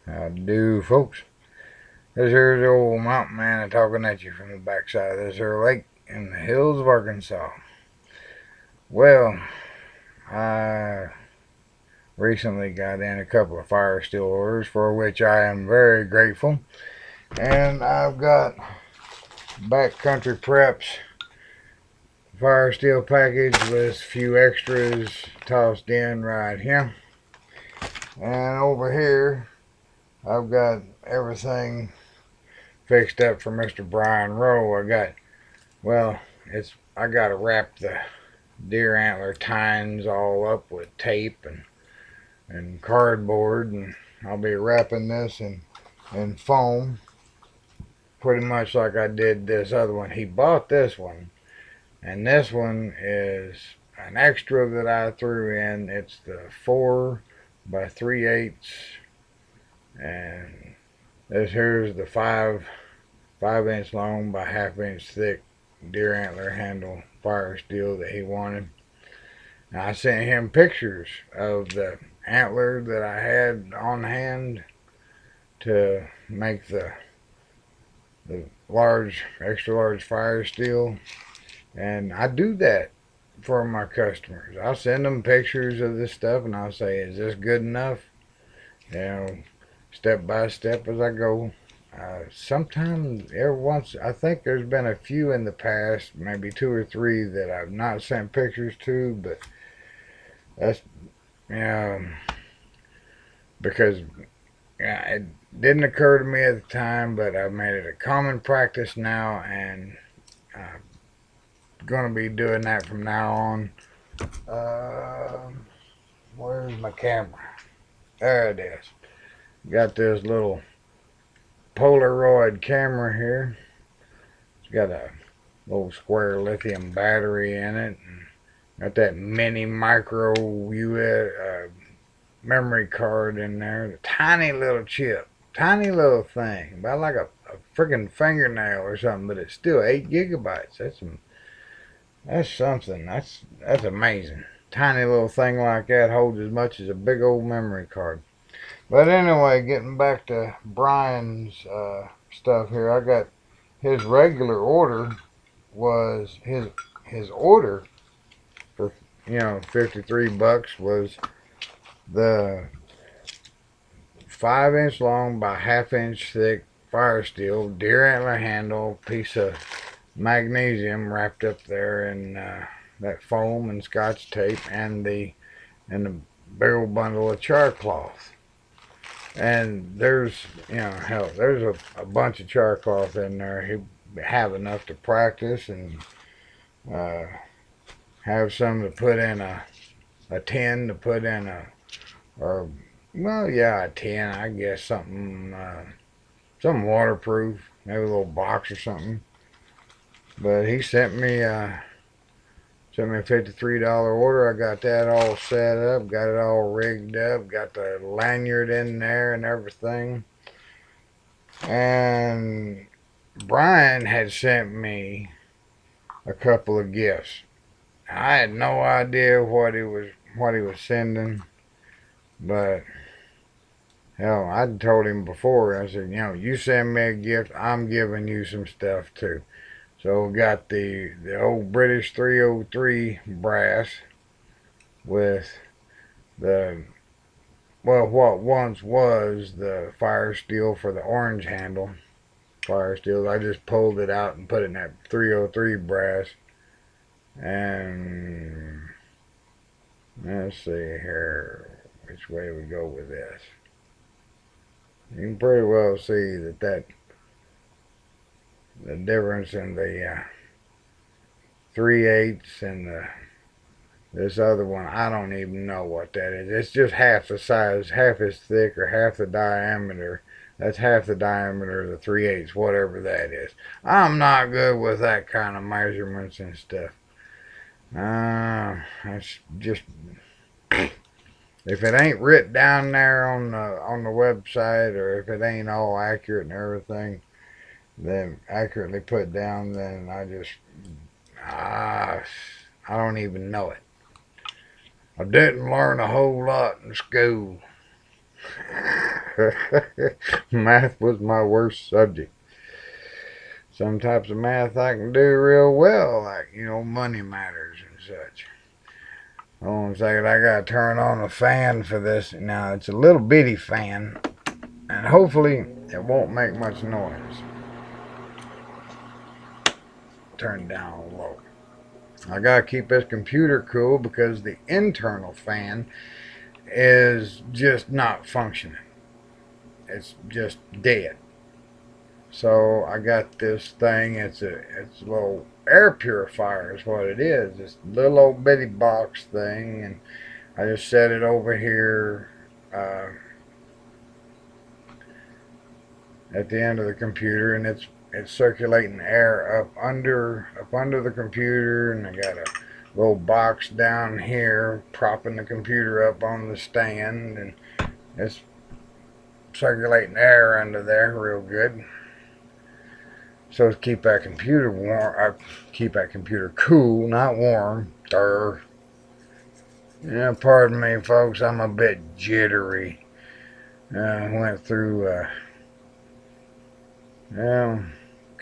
How do, folks? This here's the old mountain man talking at you from the backside of this here lake in the hills of Arkansas. Well, I recently got in a couple of fire steel orders for which I am very grateful. And I've got Backcountry Preps fire steel package with a few extras tossed in right here. And over here, I've got everything fixed up for Mr. Brian Rowe. I got to wrap the deer antler tines all up with tape and cardboard, and I'll be wrapping this in foam, pretty much like I did this other one. He bought this one, and this one is an extra that I threw in. It's the 4 by 3/8, and this here's the 5 inch long by 1/2 inch thick deer antler handle fire steel that he wanted. And I sent him pictures of the antler that I had on hand to make the extra large fire steel. And I do that for my customers. I'll send them pictures of this stuff and I'll say, is this good enough? You know, step by step as I go. Sometimes, every once, I think there's been a few in the past, maybe 2 or 3 that I've not sent pictures to, but that's because it didn't occur to me at the time, but I've made it a common practice now, and I'm going to be doing that from now on. Where's my camera? There it is. Got this little Polaroid camera here. It's got a little square lithium battery in it, and got that mini micro memory card in there. The tiny little chip, tiny little thing, about like a freaking fingernail or something, but it's still 8 gigabytes. That's something. That's amazing. Tiny little thing like that holds as much as a big old memory card. But anyway, getting back to Brian's stuff here, I got his regular order was his order for $53 was the 5 inch long by 1/2 inch thick fire steel deer antler handle piece of magnesium wrapped up there in that foam and scotch tape, and the big old bundle of char cloth. And there's, hell, there's a bunch of char cloth in there. He'd have enough to practice, and have some to put in a tin to put in a tin, I guess, something waterproof, maybe a little box or something. But he sent me a $53 order. I got that all set up, got it all rigged up, got the lanyard in there and everything. And Brian had sent me a couple of gifts. I had no idea what he was sending, but hell, I'd told him before. I said, you send me a gift, I'm giving you some stuff too. So we got the old British 303 brass with what once was the fire steel for the orange handle fire steel. I just pulled it out and put it in that 303 brass. And let's see here, which way we go with this. You can pretty well see that the difference in the 3/8 and this other one, I don't even know what that is. It's just half the size, half as thick, or half the diameter. That's half the diameter of the 3/8, whatever that is. I'm not good with that kind of measurements and stuff. That's just, if it ain't written down there on the website, or if it ain't all accurate and everything, then accurately put down, then I don't even know it. I didn't learn a whole lot in school. Math was my worst subject. Some types of math I can do real well, like, money matters and such. Hold on a second, I gotta turn on the fan for this. Now, it's a little bitty fan, and hopefully it won't make much noise. Turn it down low. I gotta keep this computer cool because the internal fan is just not functioning. It's just dead. So I got this thing. It's a little air purifier is what it is. This little old bitty box thing, and I just set it over here at the end of the computer, and it's circulating air up under the computer, and I got a little box down here propping the computer up on the stand, and it's circulating air under there real good. So to keep that computer warm, I keep that computer cool, not warm. Yeah, pardon me, folks. I'm a bit jittery. Went through kind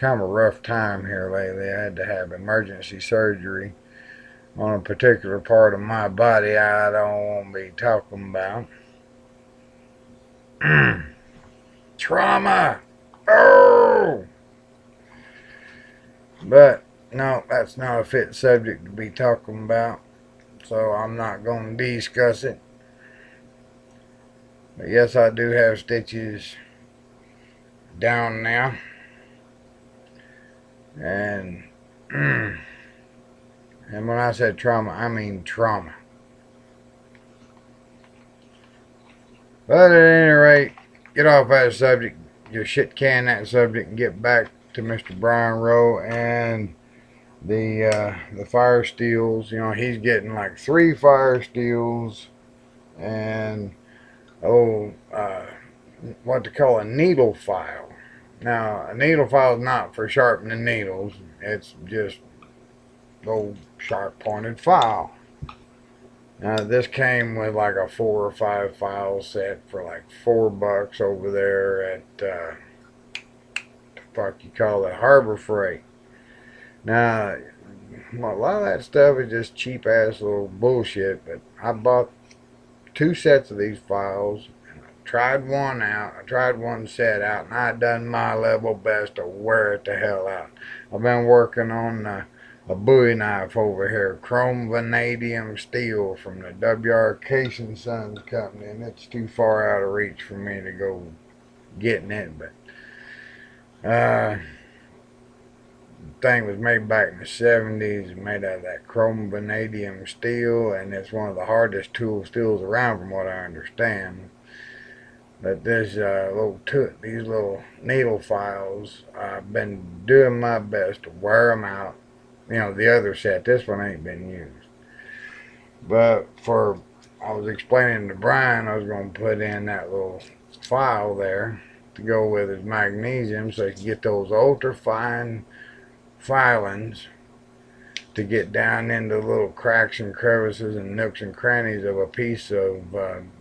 of a rough time here lately. I had to have emergency surgery on a particular part of my body I don't want to be talking about. Trauma. Oh. But, no, that's not a fit subject to be talking about, so I'm not going to discuss it. But yes, I do have stitches down now. And when I said trauma, I mean trauma. But at any rate, get off that subject. Just shit can that subject and get back to Mr. Brian Rowe and the fire steels. He's getting like 3 fire steels and what they call a needle file. Now, a needle file is not for sharpening needles. It's just old sharp pointed file. Now, this came with like a 4 or 5 file set for like $4 over there at fuck you call it, Harbor Freight. Now, a lot of that stuff is just cheap ass little bullshit, but I bought 2 sets of these files, and I tried one out, I tried one set out, and I done my level best to wear it the hell out. I've been working on a Bowie knife over here, chrome vanadium steel from the W.R. Case & Sons company, and it's too far out of reach for me to go getting it, but the thing was made back in the 70s, made out of that chrome vanadium steel, and it's one of the hardest steels around from what I understand. But this these little needle files, I've been doing my best to wear them out. The other set, this one ain't been used. But I was explaining to Brian, I was going to put in that little file there to go with his magnesium so he can get those ultra fine filings to get down into little cracks and crevices and nooks and crannies of a piece of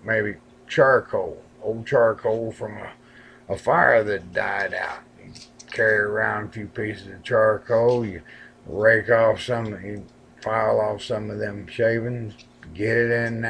maybe charcoal, old charcoal from a fire that died out. You carry around a few pieces of charcoal, you rake off you file off some of them shavings, get it in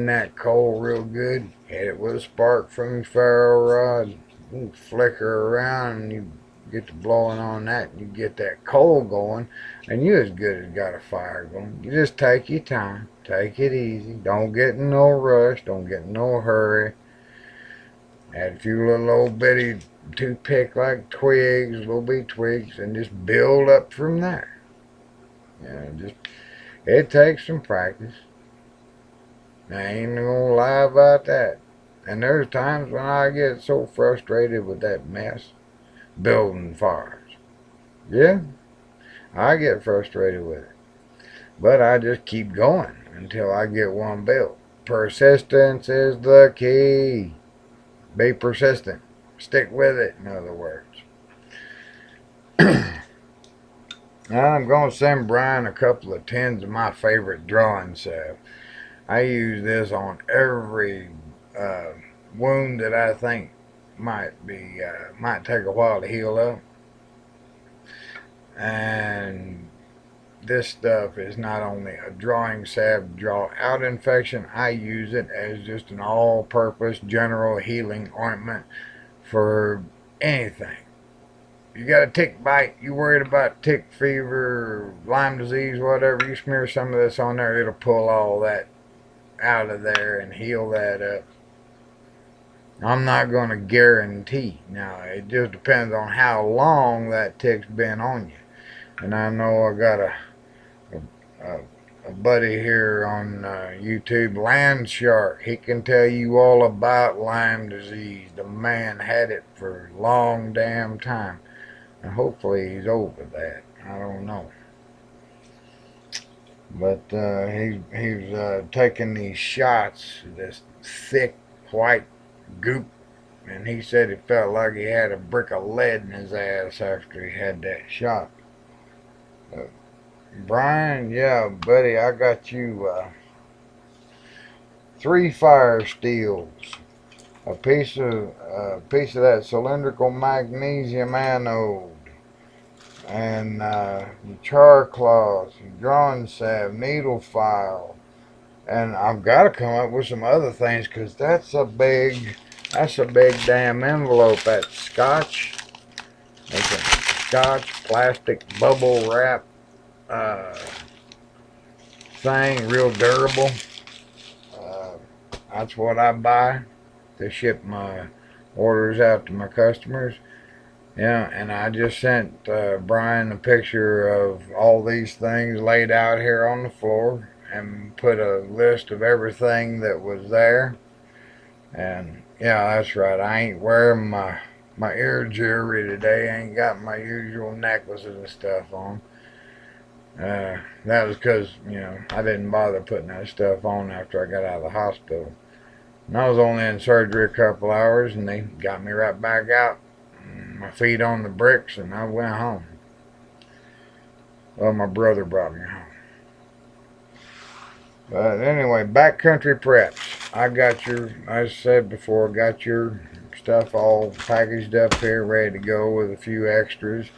that coal real good, hit it with a spark from your ferro rod, you flicker around and you get to blowing on that, and you get that coal going, and you as good as got a fire going. You just take your time, take it easy, don't get in no rush, don't get in no hurry. Add a few little old bitty toothpick like twigs, little bitty twigs, and just build up from there. It takes some practice. I ain't gonna lie about that. And there's times when I get so frustrated with that mess, building fires. Yeah, I get frustrated with it. But I just keep going until I get one built. Persistence is the key. Be persistent. Stick with it, in other words. Now I'm going to send Brian a couple of tins of my favorite drawing salve. I use this on every wound that I think might take a while to heal up. And this stuff is not only a drawing salve to draw out infection, I use it as just an all-purpose general healing ointment for anything. You got a tick bite, you worried about tick fever, Lyme disease, whatever, you smear some of this on there, it'll pull all that out of there and heal that up. I'm not going to guarantee. Now, it just depends on how long that tick's been on you. And I know I got a buddy here on YouTube, Land Shark. He can tell you all about Lyme disease. The man had it for a long damn time. And hopefully he's over that. I don't know. But he's taking these shots, this thick white goop, and he said he felt like he had a brick of lead in his ass after he had that shot. Brian, yeah, buddy, I got you 3 fire steels, a piece of that cylindrical magnesium anode, and your char cloths, your drawing salve, needle file, and I've got to come up with some other things because that's a big damn envelope. That scotch, it's a scotch plastic bubble wrap thing, real durable. That's what I buy to ship my orders out to my customers. Yeah, and I just sent Brian a picture of all these things laid out here on the floor and put a list of everything that was there. And yeah, that's right, I ain't wearing my ear jewelry today. I ain't got my usual necklaces and stuff on. That was because, you know, I didn't bother putting that stuff on after I got out of the hospital. And I was only in surgery a couple hours, and they got me right back out, my feet on the bricks, and I went home. Well, my brother brought me home. But anyway, backcountry preps. I got your, as I said before, got your stuff all packaged up here, ready to go with a few extras.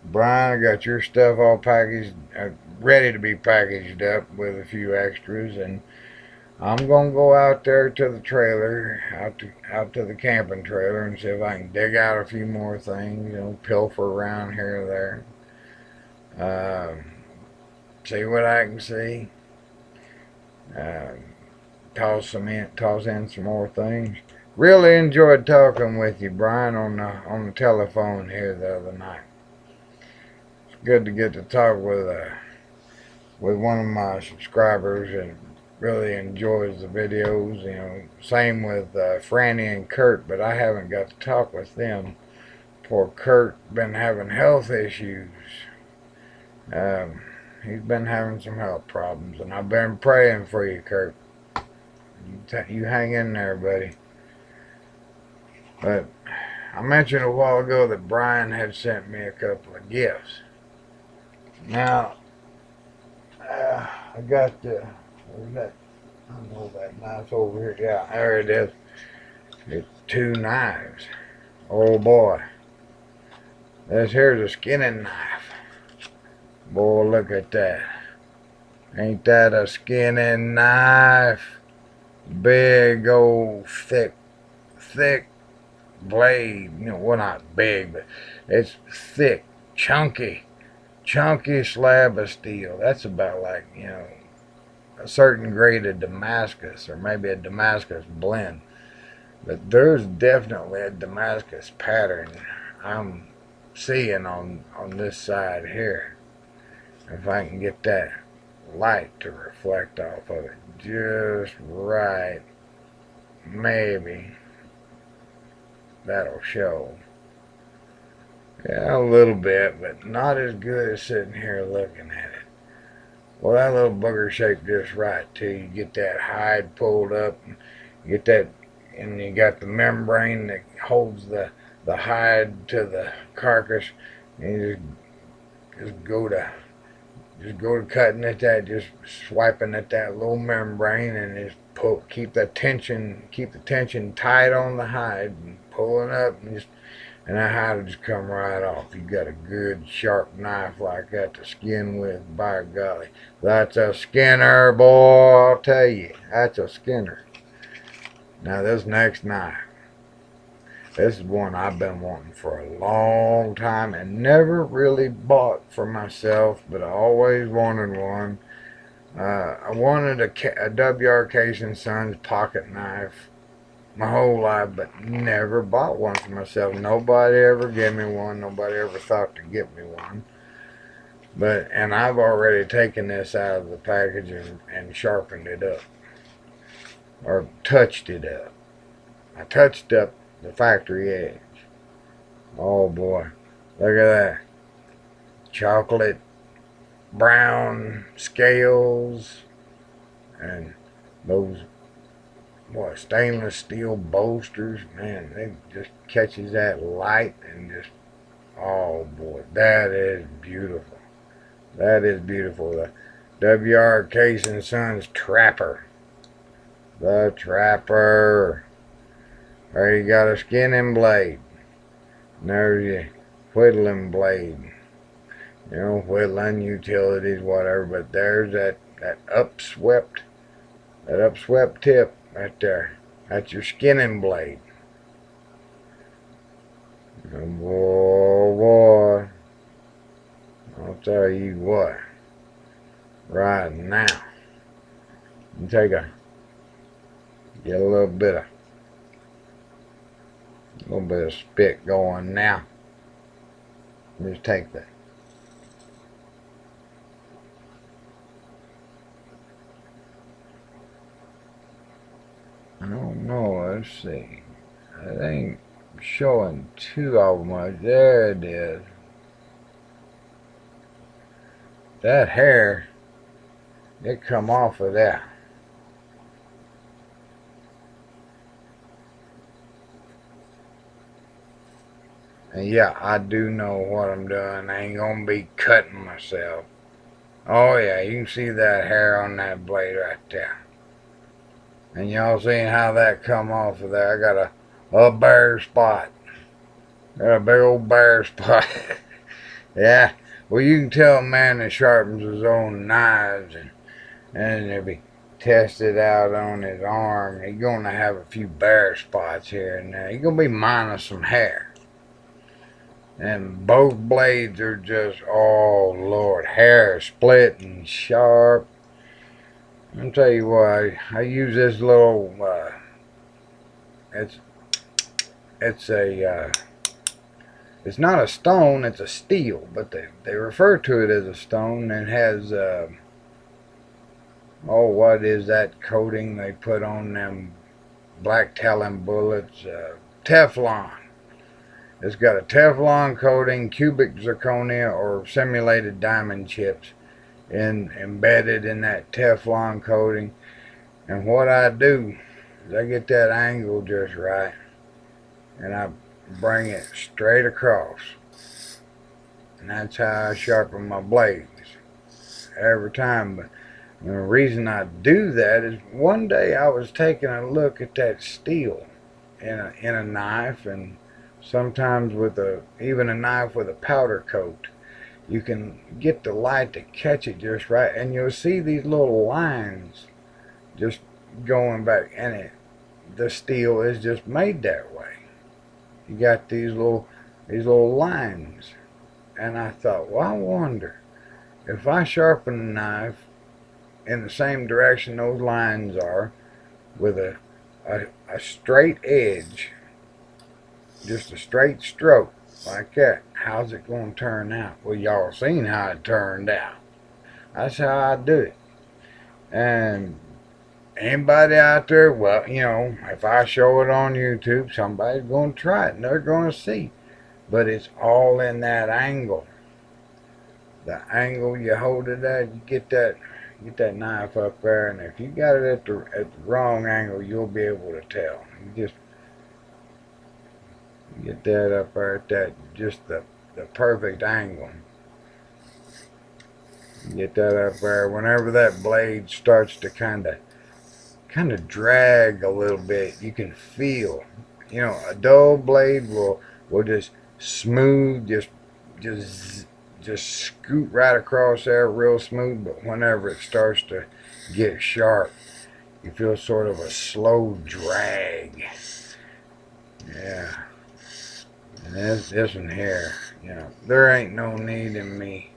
Brian, I got your stuff all packaged, ready to be packaged up with a few extras, and I'm gonna go out there to the trailer, out to the camping trailer, and see if I can dig out a few more things, you know, pilfer around here or there, see what I can see, toss in some more things. Really enjoyed talking with you, Brian, on the telephone here the other night. Good to get to talk with one of my subscribers and really enjoys the videos. You know, same with Franny and Kurt, but I haven't got to talk with them. Poor Kurt been having health issues. He's been having some health problems, and I've been praying for you, Kurt. You hang in there, buddy. But I mentioned a while ago that Brian had sent me a couple of gifts. Now, I got where's that? I know that knife over here. Yeah, there it is. It's 2 knives. Oh boy. This here's a skinning knife. Boy, look at that. Ain't that a skinning knife? Big old thick blade. You know, well, not big, but it's thick, chunky slab of steel. That's about like, you know, a certain grade of Damascus, or maybe a Damascus blend. But there's definitely a Damascus pattern I'm seeing on this side here. If I can get that light to reflect off of it just right, maybe that'll show. Yeah, a little bit, but not as good as sitting here looking at it. Well, that little booger shaped just right too. You get that hide pulled up, and you get that, and you got the membrane that holds the hide to the carcass. And you just go to cutting at that, just swiping at that little membrane, and just keep the tension tight on the hide, and pulling up, and that hide will just come right off. You got a good sharp knife like that to skin with, by golly, that's a skinner, boy. I'll tell you, that's a skinner. Now this next knife, this is one I've been wanting for a long time and never really bought for myself, but I always wanted one. I wanted a W.R. Case & Sons pocket knife my whole life, but never bought one for myself. Nobody ever gave me one. Nobody ever thought to get me one. And I've already taken this out of the package and sharpened it up, or touched it up. I touched up the factory edge. Oh boy, look at that. Chocolate brown scales, and those stainless steel bolsters. Man, they just catches that light and just, oh boy, that is beautiful. That is beautiful. The W.R. Case & Sons Trapper. The Trapper. There you got a skinning blade. And there's your whittling blade. You know, whittling, utilities, whatever. But there's that upswept tip right there. That's your skinning blade. Oh boy. I'll tell you what. Right now. You get a little bit of spit going now. Just take that. I don't know, let's see. It ain't showing too all much. There it is. That hair, it come off of that. And yeah, I do know what I'm doing. I ain't gonna be cutting myself. Oh yeah, you can see that hair on that blade right there. And y'all seen how that come off of there. I got a bare spot. Got a big old bare spot. Yeah. Well, you can tell a man that sharpens his own knives, and if he tests it out on his arm, he's going to have a few bare spots here and there. He's going to be minus some hair. And both blades are just, oh Lord, hair split and sharp. I'll tell you what, I use this little, it's not a stone, it's a steel, but they refer to it as a stone, and has, what is that coating they put on them black talon bullets? Teflon. It's got a Teflon coating, cubic zirconia, or simulated diamond chips embedded in that Teflon coating. And what I do is I get that angle just right, and I bring it straight across, and that's how I sharpen my blades every time. But the reason I do that is one day I was taking a look at that steel in a knife, and sometimes with even a knife with a powder coat, you can get the light to catch it just right, and you'll see these little lines just going back, and the steel is just made that way. You got these little lines, and I thought, well, I wonder if I sharpen a knife in the same direction those lines are, with a straight edge, just a straight stroke like that, how's it going to turn out? Well, y'all seen how it turned out. That's how I do it. And anybody out there, well, you know, if I show it on YouTube, somebody's going to try it and they're going to see. But it's all in that angle. The angle you hold it at, you get that knife up there, and if you got it at the wrong angle, you'll be able to tell. You just get that up there at the perfect angle. Get that up there. Whenever that blade starts to kind of kind of drag a little bit. You can feel, you know, a dull blade will just smooth, just scoot right across there real smooth. But whenever it starts to get sharp, you feel sort of a slow drag. Yeah. And this one here, you know, there ain't no need in me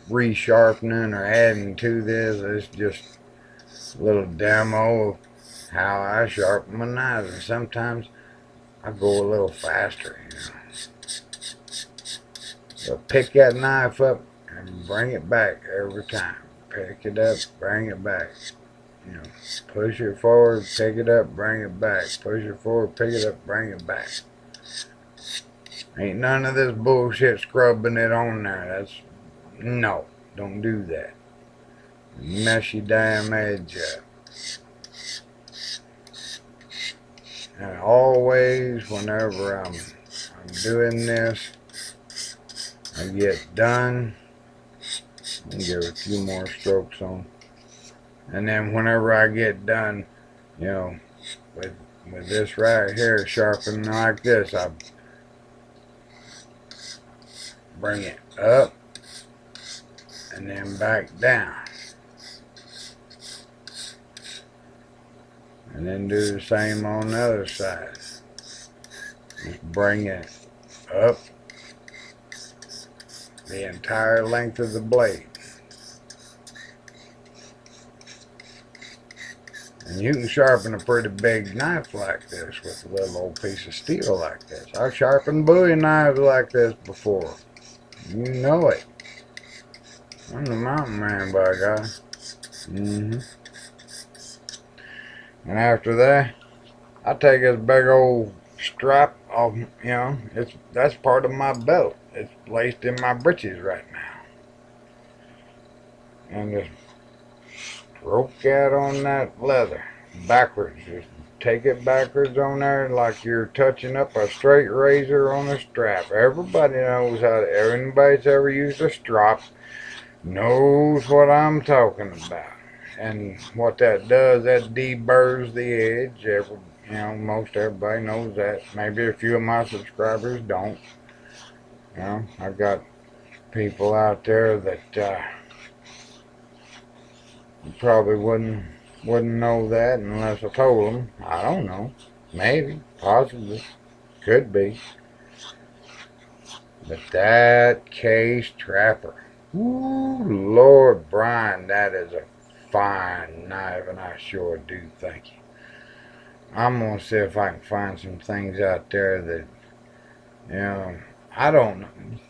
resharpening or adding to this. It's just a little demo of how I sharpen my knives. And sometimes I go a little faster, you know. So pick that knife up and bring it back every time. Pick it up, bring it back. You know, push it forward, pick it up, bring it back. Push it forward, pick it up, bring it back. Ain't none of this bullshit scrubbing it on there. No, don't do that. Mess your damn edge up. And always, whenever I'm doing this, I get done and give a few more strokes on. And then whenever I get done, you know, with this right here, sharpening like this, I bring it up and then back down. And then do the same on the other side. Just bring it up the entire length of the blade. And you can sharpen a pretty big knife like this with a little old piece of steel like this. I've sharpened Bowie knives like this before. You know it. I'm the mountain man, by God. And after that, I take this big old strap off, you know, that's part of my belt. It's laced in my britches right now. And just stroke out on that leather backwards. Just take it backwards on there like you're touching up a straight razor on a strap. Everybody knows how to, everybody that's ever used a strop knows what I'm talking about. And what that does, that deburrs the edge. You know, most everybody knows that. Maybe a few of my subscribers don't. You know, I've got people out there that probably wouldn't know that unless I told them. I don't know. Maybe, possibly, could be. But that case trapper, ooh, Lord Brian, that is a fine knife, and I sure do thank you. I'm gonna see if I can find some things out there that, you know, I don't know.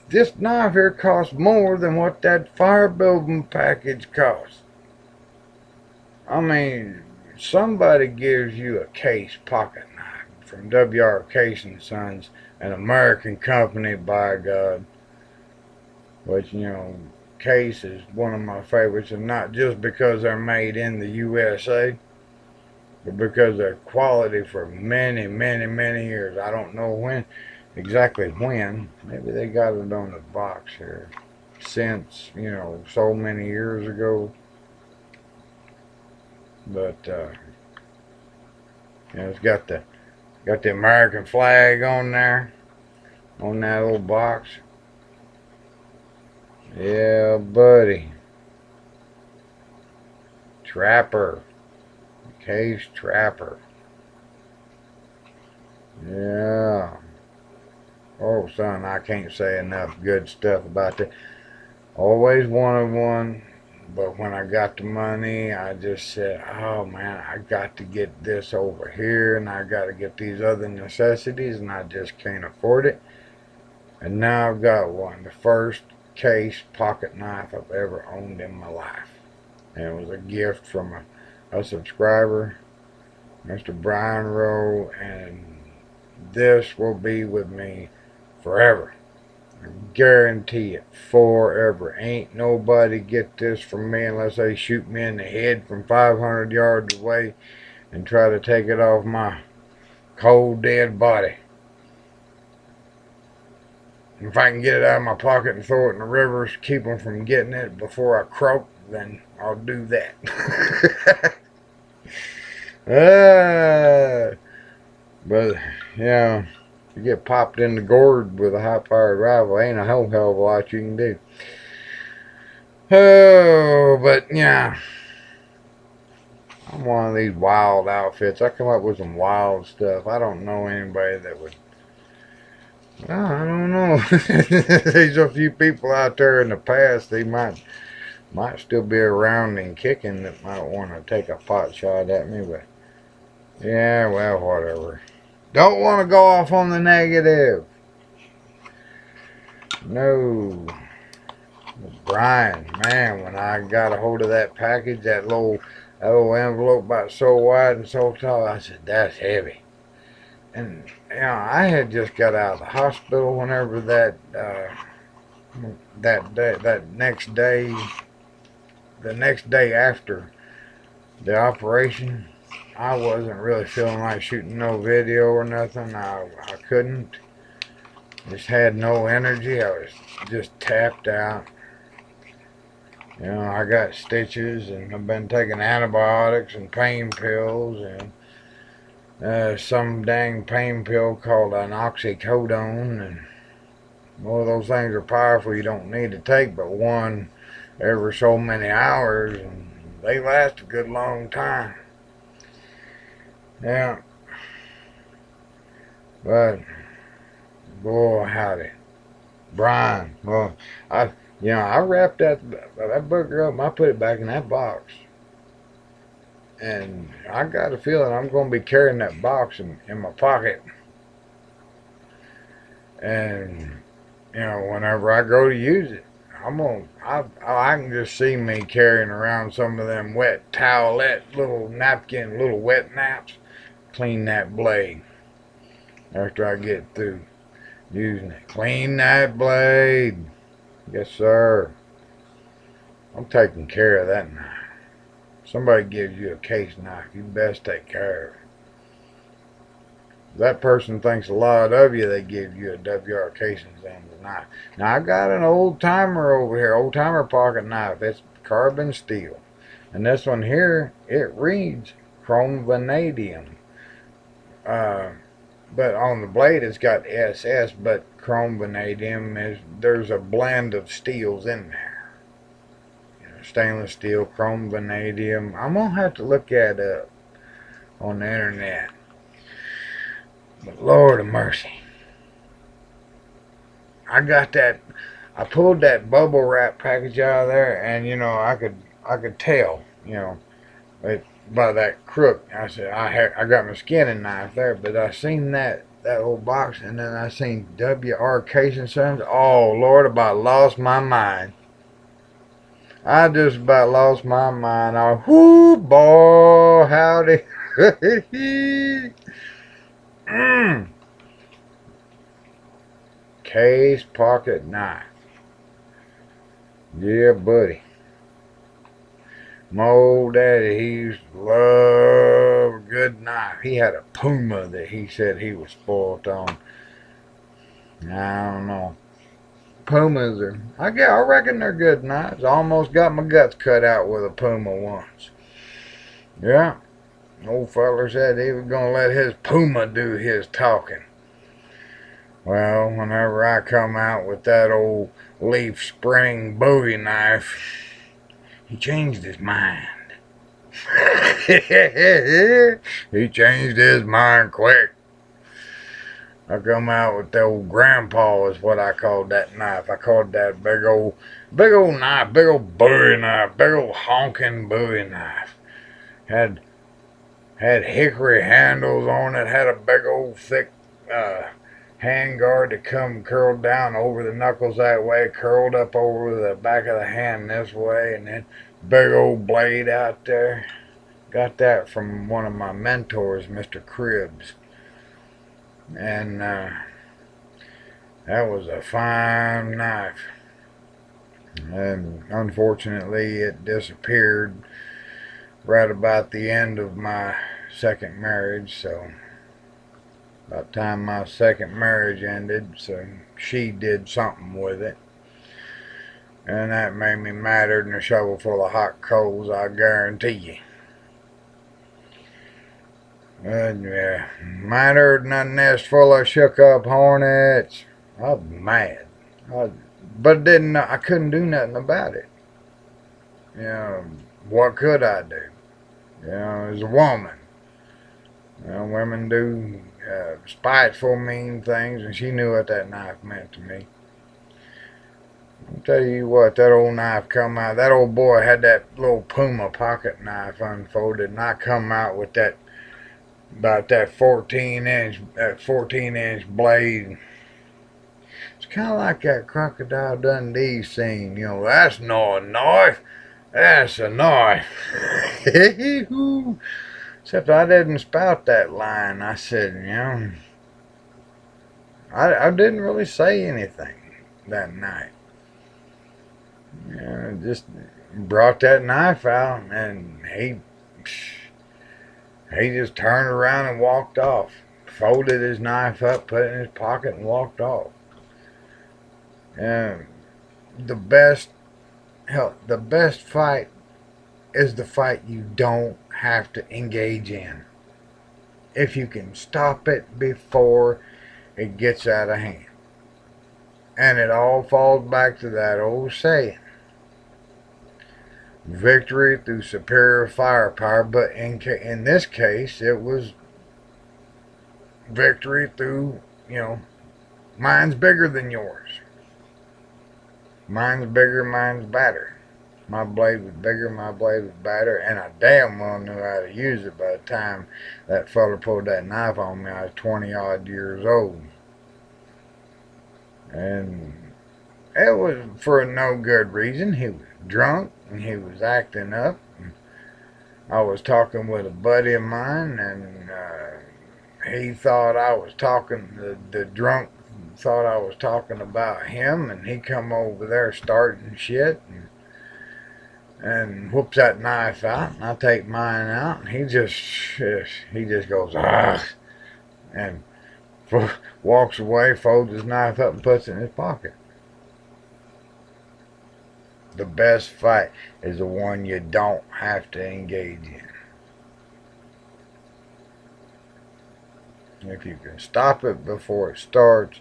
This knife here costs more than what that fire building package costs. I mean, somebody gives you a case pocket knife from W.R. Case & Sons, an American company, by God. Which, you know, Case is one of my favorites, and not just because they're made in the USA, but because they're quality for many, many, many years. I don't know exactly when. Maybe they got it on the box here. Since, you know, so many years ago. But you know, it's got the American flag on there, on that little box. Yeah, buddy. Trapper. Case trapper. Yeah. Oh, son, I can't say enough good stuff about that. Always wanted one. But when I got the money, I just said, oh man, I got to get this over here, and I got to get these other necessities, and I just can't afford it. And now I've got one, the first case pocket knife I've ever owned in my life. And it was a gift from a subscriber, Mr. Brian Rowe, and this will be with me forever. I guarantee it, forever. Ain't nobody get this from me unless they shoot me in the head from 500 yards away and try to take it off my cold dead body. If I can get it out of my pocket and throw it in the rivers, keep them from getting it before I croak, then I'll do that. But, you know, you get popped in the gourd with a high-powered rifle, ain't a whole hell of a lot you can do. Oh, but, yeah, I'm one of these wild outfits. I come up with some wild stuff. I don't know anybody that would... I don't know. There's a few people out there in the past, they might still be around and kicking, that might want to take a pot shot at me, but yeah, well, whatever. Don't want to go off on the negative. No. Brian, man, when I got a hold of that package, that little envelope about so wide and so tall, I said, that's heavy. And, you know, I had just got out of the hospital whenever the next day after the operation, I wasn't really feeling like shooting no video or nothing. I couldn't. Just had no energy. I was just tapped out. You know, I got stitches, and I've been taking antibiotics and pain pills, and some dang pain pill called an oxycodone, and one of those things are powerful. You don't need to take but one every so many hours, and they last a good long time. Yeah, but boy, howdy, Brian. Well, I wrapped that burger up and I put it back in that box, and I got a feeling I'm going to be carrying that box in my pocket, and you know, whenever I go to use it, I can just see me carrying around some of them wet towelette, little wet naps, clean that blade after I get through using it. Clean that blade. Yes, sir. I'm taking care of that knife. Somebody gives you a case knife, you best take care of it. If that person thinks a lot of you, they give you a WR casing knife. Now, I got an old timer over here, old timer pocket knife. It's carbon steel. And this one here, it reads chrome vanadium. But on the blade it's got SS, but chrome vanadium there's a blend of steels in there. You know, stainless steel, chrome vanadium. I'm gonna have to look that up on the internet. But Lord of mercy, I pulled that bubble wrap package out of there, and you know, I could tell, you know, by that crook. I said, I got my skinning knife there, but I seen that old box, and then I seen WR casing sons. Oh Lord, about lost my mind. I just about lost my mind. Whoo, boy, howdy. Case pocket knife. Yeah, buddy. My old daddy, he used to love a good knife. He had a Puma that he said he was spoiled on. I don't know. Pumas I reckon they're good knives. I almost got my guts cut out with a Puma once. Yeah. Old feller said he was going to let his Puma do his talking. Well, whenever I come out with that old leaf spring Bowie knife, he changed his mind. He changed his mind quick. I come out with the old grandpa is what I called that knife. I called that big old knife, big old Bowie knife, big old honking Bowie knife. Had hickory handles on it, had a big old thick hand guard that come curled down over the knuckles that way, curled up over the back of the hand this way, and then big old blade out there. Got that from one of my mentors, Mr. Cribbs. And that was a fine knife. And unfortunately it disappeared right about the end of my second marriage, so about the time my second marriage ended, so she did something with it. And that made me madder than a shovel full of hot coals, I guarantee you. Yeah, madder than a nest full of shook up hornets. I was mad. But I couldn't do nothing about it. You know, what could I do? You know, as a woman, you know, women do spiteful, mean things, and she knew what that knife meant to me. I'll tell you what, that old knife come out. That old boy had that little Puma pocket knife unfolded, and I come out with that about that 14-inch blade. It's kind of like that Crocodile Dundee scene. You know, that's not a knife. That's a knife. Except I didn't spout that line. I said, you know, I didn't really say anything that night. You know, just brought that knife out, and he just turned around and walked off. Folded his knife up, put it in his pocket, and walked off. And the best fight is the fight you don't have to engage in. If you can stop it before it gets out of hand. And it all falls back to that old saying. Victory through superior firepower, but in this case, it was victory through, you know, mine's bigger than yours. Mine's bigger, mine's better. My blade was bigger, my blade was better, and I damn well knew how to use it by the time that fella pulled that knife on me. I was 20-odd years old. And it was for no good reason. He was drunk, and he was acting up. I was talking with a buddy of mine, and he thought I was talking, the drunk thought I was talking about him, and he come over there starting shit, and whoops that knife out, and I take mine out, and he just goes, ah, and walks away, folds his knife up, and puts it in his pocket. The best fight is the one you don't have to engage in. If you can stop it before it starts,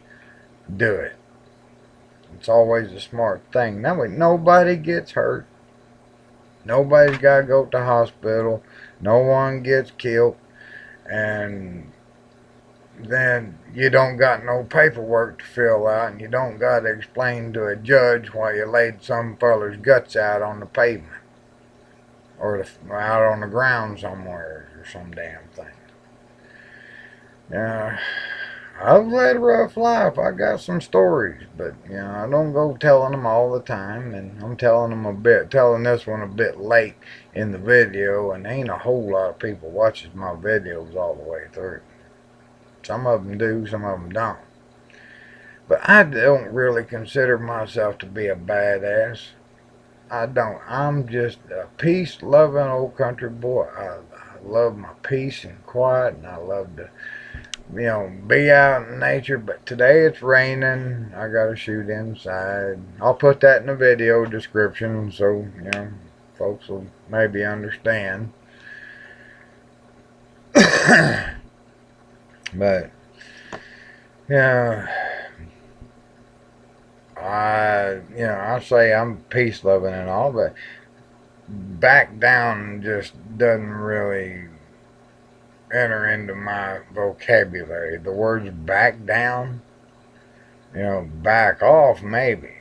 do it. It's always a smart thing. That way nobody gets hurt. Nobody's got to go to the hospital. No one gets killed. And then you don't got no paperwork to fill out, and you don't got to explain to a judge why you laid some feller's guts out on the pavement or out on the ground somewhere or some damn thing. I've led a rough life. I got some stories, but I don't go telling them all the time, and I'm telling this one a bit late in the video, and ain't a whole lot of people watches my videos all the way through. Some of them do, some of them don't. But I don't really consider myself to be a badass. I don't. I'm just a peace-loving old country boy. I love my peace and quiet, and I love to, be out in nature. But today it's raining. I got to shoot inside. I'll put that in the video description so, folks will maybe understand. But I say I'm peace loving and all, but back down just doesn't really enter into my vocabulary. The words back down, back off maybe.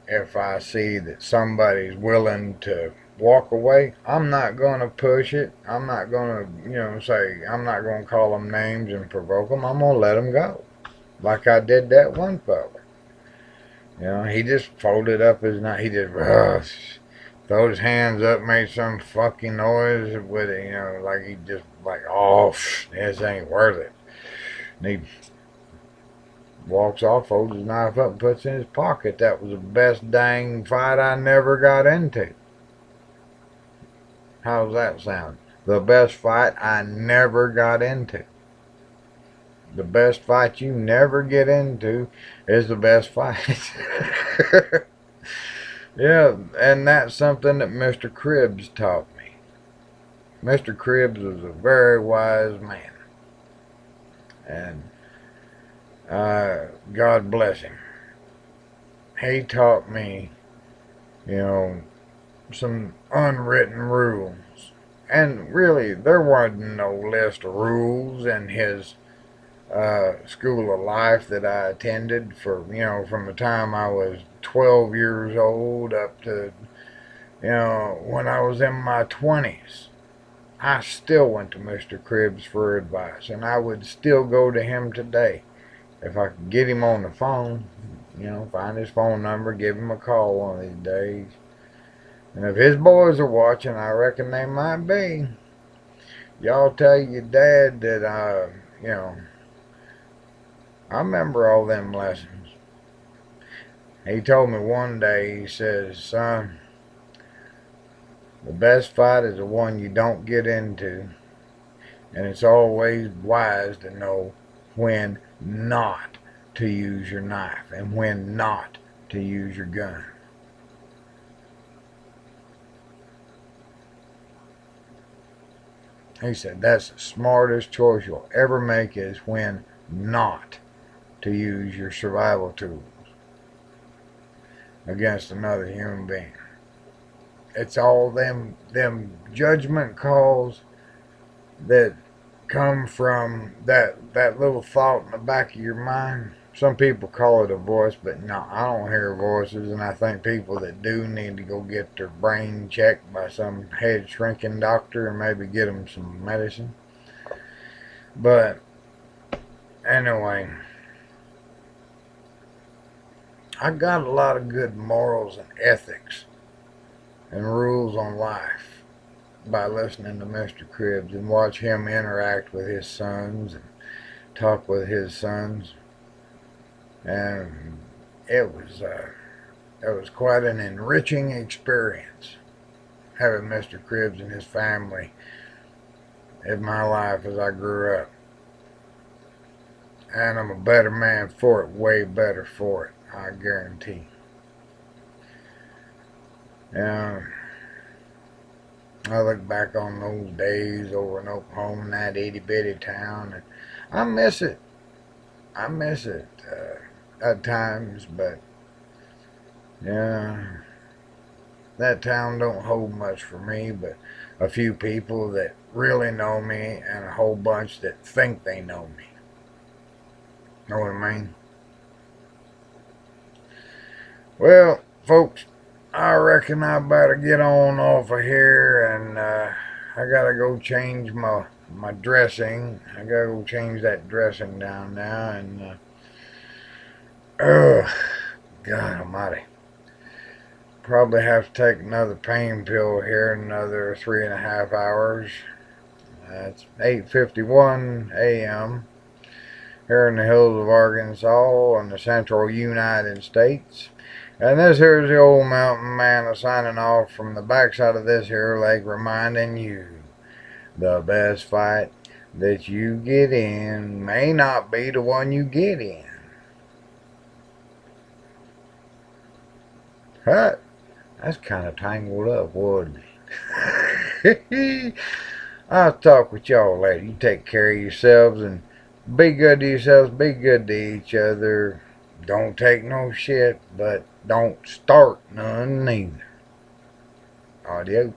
If I see that somebody's willing to walk away, I'm not going to push it. I'm not going to, I'm not going to call them names and provoke them. I'm going to let them go. Like I did that one fella. He just folded up his knife. He just threw his hands up, made some fucking noise with it, like he just this ain't worth it. And he walks off, folds his knife up, and puts it in his pocket. That was the best dang fight I never got into. How's that sound? The best fight I never got into. The best fight you never get into is the best fight. Yeah, and that's something that Mr. Cribbs taught me. Mr. Cribbs was a very wise man, and God bless him. He taught me, you know, some unwritten rules. And really, there wasn't no list of rules in his school of life that I attended for, from the time I was 12 years old up to, when I was in my 20s. I still went to Mr. Cribbs for advice, and I would still go to him today. If I could get him on the phone, find his phone number, give him a call one of these days. And if his boys are watching, I reckon they might be. Y'all tell your dad that, I remember all them lessons. He told me one day, he says, son, the best fight is the one you don't get into. And it's always wise to know when not to use your knife and when not to use your gun. He said that's the smartest choice you'll ever make, is when not to use your survival tools against another human being. It's all them judgment calls that come from that little thought in the back of your mind. Some people call it a voice, but no, I don't hear voices, and I think people that do need to go get their brain checked by some head shrinking doctor and maybe get them some medicine. But anyway, I got a lot of good morals and ethics and rules on life by listening to Mr. Cribbs and watch him interact with his sons and talk with his sons. And it was quite an enriching experience having Mr. Cribbs and his family in my life as I grew up. And I'm a better man for it, way better for it, I guarantee. And I look back on those days over in Oklahoma, in that itty bitty town, and I miss it. I miss it at times, but yeah, that town don't hold much for me, but a few people that really know me and a whole bunch that think they know me. Know what I mean? Well, folks, I reckon I better get on off of here, and I gotta go change my dressing. I gotta go change that dressing down now, and God almighty. Probably have to take another pain pill here in another 3.5 hours. It's 8:51 a.m. here in the hills of Arkansas in the central United States. And this here's the old mountain man signing off from the backside of this here lake, reminding you the best fight that you get in may not be the one you get in. Huh? That's kind of tangled up, wasn't it? I'll talk with y'all later. You take care of yourselves and be good to yourselves, be good to each other. Don't take no shit, but don't start none neither. Adios.